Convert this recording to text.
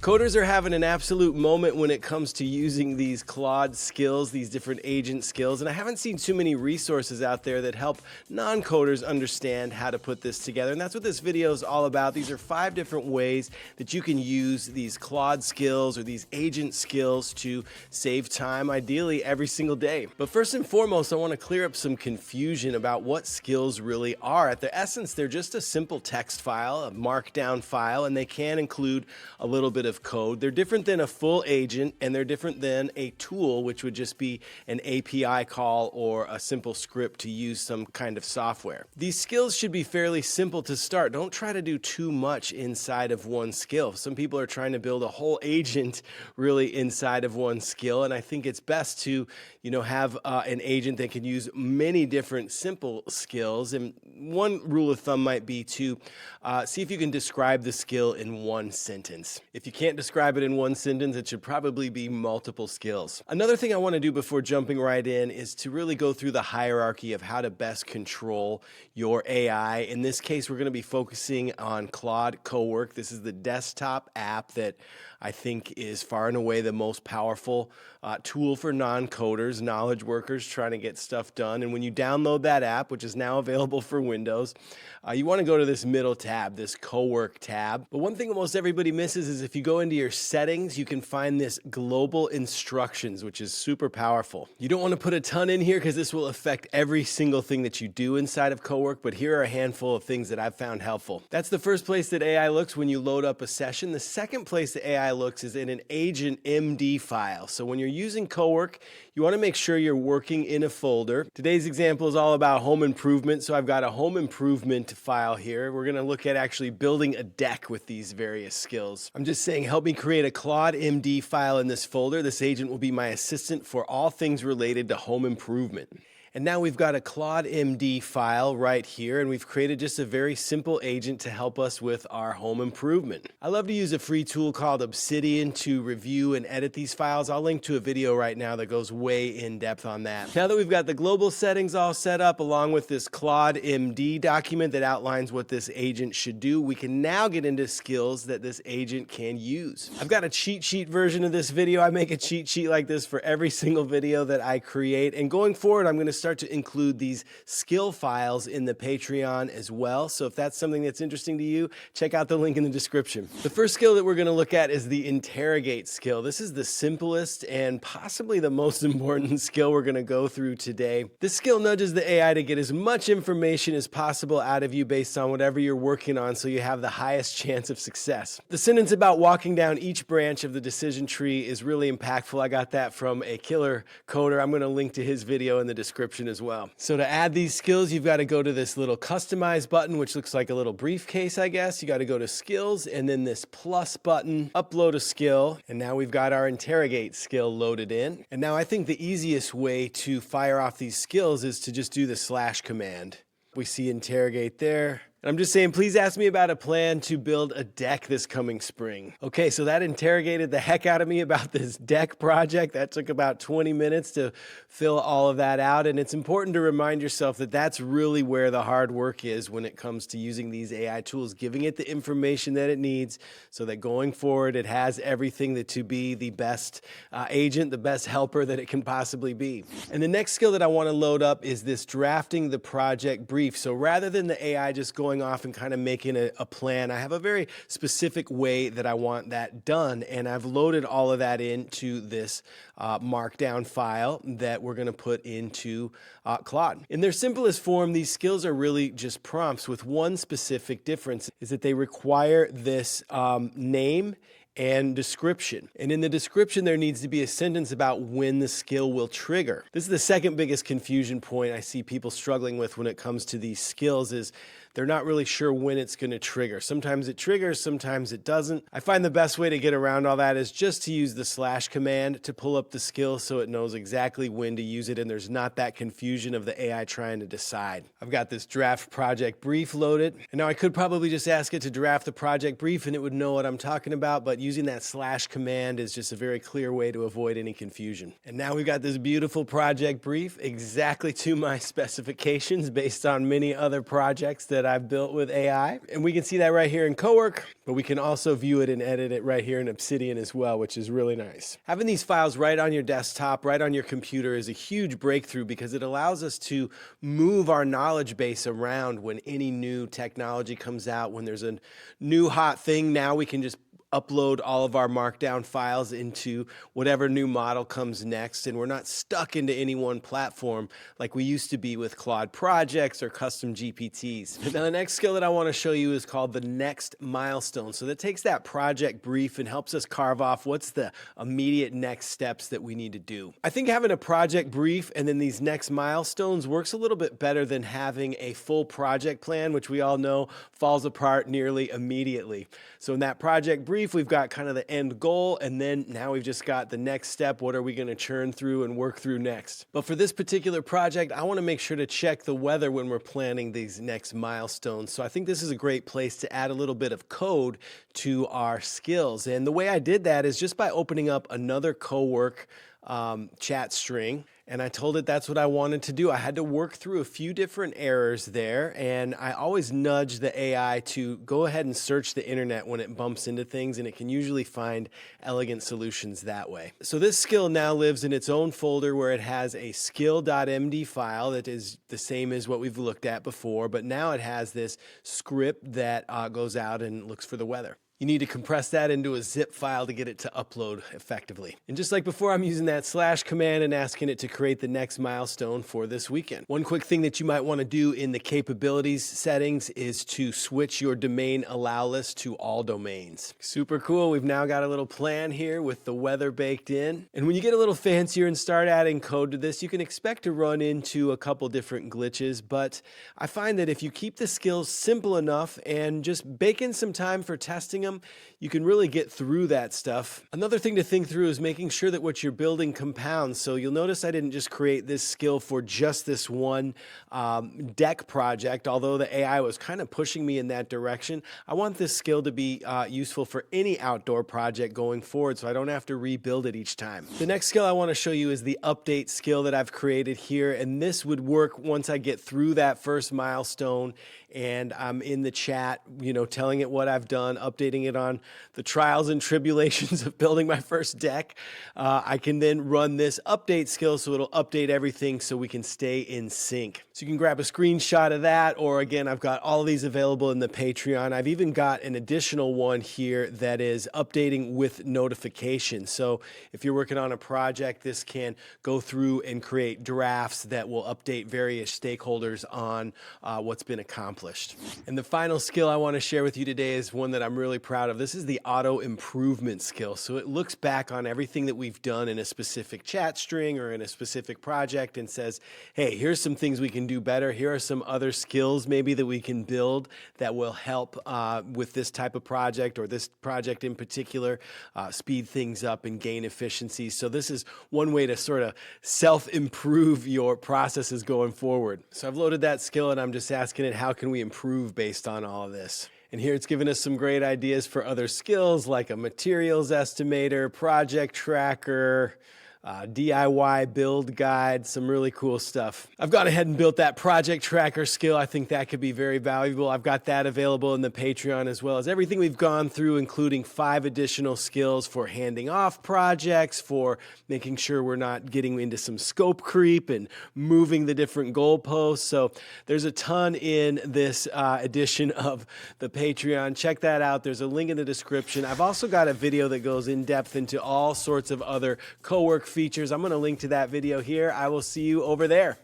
Coders are having an absolute moment when it comes to using these Claude skills, these different agent skills, and I haven't seen too many resources out there that help non-coders understand how to put this together, and that's what this video is all about. These are 5 different ways that you can use these Claude skills or these agent skills to save time, ideally every single day. But first and foremost, I want to clear up some confusion about what skills really are. At their essence, they're just a simple text file, a markdown file, and they can include a little bit of code. They're different than a full agent, and they're different than a tool, which would just be an API call or a simple script to use some kind of software. These skills should be fairly simple to start. Don't try to do too much inside of one skill. Some people are trying to build a whole agent really inside of one skill, and I think it's best to, have an agent that can use many different simple skills. And one rule of thumb might be to see if you can describe the skill in one sentence. If you can't describe it in one sentence, it should probably be multiple skills. Another thing I want to do before jumping right in is to really go through the hierarchy of how to best control your AI. In this case, we're going to be focusing on Claude Cowork. This is the desktop app that I think is far and away the most powerful tool for non-coders, knowledge workers trying to get stuff done. And when you download that app, which is now available for Windows, you want to go to this middle tab, this Cowork tab. But one thing almost everybody misses is if you go into your settings, you can find this global instructions, which is super powerful. You don't want to put a ton in here because this will affect every single thing that you do inside of Cowork, but here are a handful of things that I've found helpful. That's the first place that AI looks when you load up a session. The second place that AI looks is in an agent MD file. So when you're using Cowork, you want to make sure you're working in a folder. Today's example is all about home improvement, so I've got a home improvement file here. We're going to look at actually building a deck with these various skills. I'm just saying, help me create a Claude MD file in this folder. This agent will be my assistant for all things related to home improvement. And now we've got a Claude MD file right here, and we've created just a very simple agent to help us with our home improvement. I love to use a free tool called Obsidian to review and edit these files. I'll link to a video right now that goes way in depth on that. Now that we've got the global settings all set up along with this Claude MD document that outlines what this agent should do, we can now get into skills that this agent can use. I've got a cheat sheet version of this video. I make a cheat sheet like this for every single video that I create, and going forward, I'm going to start to include these skill files in the Patreon as well. So if that's something that's interesting to you, check out the link in the description. The first skill that we're going to look at is the interrogate skill. This is the simplest and possibly the most important skill we're going to go through today. This skill nudges the AI to get as much information as possible out of you based on whatever you're working on so you have the highest chance of success. The sentence about walking down each branch of the decision tree is really impactful. I got that from a killer coder. I'm going to link to his video in the description as well. So to add these skills, you've got to go to this little customize button, which looks like a little briefcase, I guess. You got to go to skills and then this plus button, upload a skill. And now we've got our interrogate skill loaded in. And now I think the easiest way to fire off these skills is to just do the / command. We see interrogate there. I'm just saying, please ask me about a plan to build a deck this coming spring. Okay, so that interrogated the heck out of me about this deck project. That took about 20 minutes to fill all of that out. And it's important to remind yourself that that's really where the hard work is when it comes to using these AI tools, giving it the information that it needs so that going forward, it has everything that to be the best agent, the best helper that it can possibly be. And the next skill that I want to load up is this drafting the project brief. So rather than the AI just going off and kind of making a plan, I have a very specific way that I want that done, and I've loaded all of that into this markdown file that we're going to put into Claude. In their simplest form, these skills are really just prompts with one specific difference, is that they require this name and description. And in the description, there needs to be a sentence about when the skill will trigger. This is the second biggest confusion point I see people struggling with when it comes to these skills is they're not really sure when it's going to trigger. Sometimes it triggers, sometimes it doesn't. I find the best way to get around all that is just to use the / command to pull up the skill so it knows exactly when to use it and there's not that confusion of the AI trying to decide. I've got this draft project brief loaded, and now I could probably just ask it to draft the project brief and it would know what I'm talking about, but using that slash command is just a very clear way to avoid any confusion. And now we've got this beautiful project brief exactly to my specifications based on many other projects that I've built with AI. And we can see that right here in Cowork, but we can also view it and edit it right here in Obsidian as well, which is really nice. Having these files right on your desktop, right on your computer is a huge breakthrough because it allows us to move our knowledge base around when any new technology comes out. When there's a new hot thing, now we can just upload all of our markdown files into whatever new model comes next, and we're not stuck into any one platform like we used to be with Claude projects or custom GPTs. Now the next skill that I want to show you is called the next milestone. So that takes that project brief and helps us carve off what's the immediate next steps that we need to do. I think having a project brief and then these next milestones works a little bit better than having a full project plan, which we all know falls apart nearly immediately. So in that project brief, we've got kind of the end goal, and then now we've just got the next step. What are we going to churn through and work through next? But for this particular project, I want to make sure to check the weather when we're planning these next milestones. So I think this is a great place to add a little bit of code to our skills. And the way I did that is just by opening up another Cowork chat string, and I told it that's what I wanted to do. I had to work through a few different errors there, and I always nudge the AI to go ahead and search the internet when it bumps into things, and it can usually find elegant solutions that way. So this skill now lives in its own folder where it has a skill.md file that is the same as what we've looked at before, but now it has this script that goes out and looks for the weather. You need to compress that into a zip file to get it to upload effectively. And just like before, I'm using that slash command and asking it to create the next milestone for this weekend. One quick thing that you might want to do in the capabilities settings is to switch your domain allow list to all domains. Super cool. We've now got a little plan here with the weather baked in. And when you get a little fancier and start adding code to this, you can expect to run into a couple different glitches, but I find that if you keep the skills simple enough and just bake in some time for testing them, you can really get through that stuff. Another thing to think through is making sure that what you're building compounds. So you'll notice I didn't just create this skill for just this one deck project, although the AI was kind of pushing me in that direction. I want this skill to be useful for any outdoor project going forward, so I don't have to rebuild it each time. The next skill I want to show you is the update skill that I've created here, and this would work once I get through that first milestone and I'm in the chat, telling it what I've done, updating it on the trials and tribulations of building my first deck. I can then run this update skill so it'll update everything so we can stay in sync. So you can grab a screenshot of that, or again, I've got all of these available in the Patreon. I've even got an additional one here that is updating with notifications. So if you're working on a project, this can go through and create drafts that will update various stakeholders on what's been accomplished. And the final skill I want to share with you today is one that I'm really proud of. This is the auto improvement skill. So it looks back on everything that we've done in a specific chat string or in a specific project and says, hey, here's some things we can do better. Here are some other skills maybe that we can build that will help with this type of project or this project in particular, speed things up and gain efficiency. So this is one way to sort of self-improve your processes going forward. So I've loaded that skill and I'm just asking it, how can we improve based on all of this? And here it's given us some great ideas for other skills like a materials estimator, project tracker, DIY build guide, some really cool stuff. I've gone ahead and built that project tracker skill. I think that could be very valuable. I've got that available in the Patreon as well as everything we've gone through, including 5 additional skills for handing off projects, for making sure we're not getting into some scope creep and moving the different goalposts. So there's a ton in this edition of the Patreon. Check that out. There's a link in the description. I've also got a video that goes in depth into all sorts of other Cowork features. I'm going to link to that video here. I will see you over there.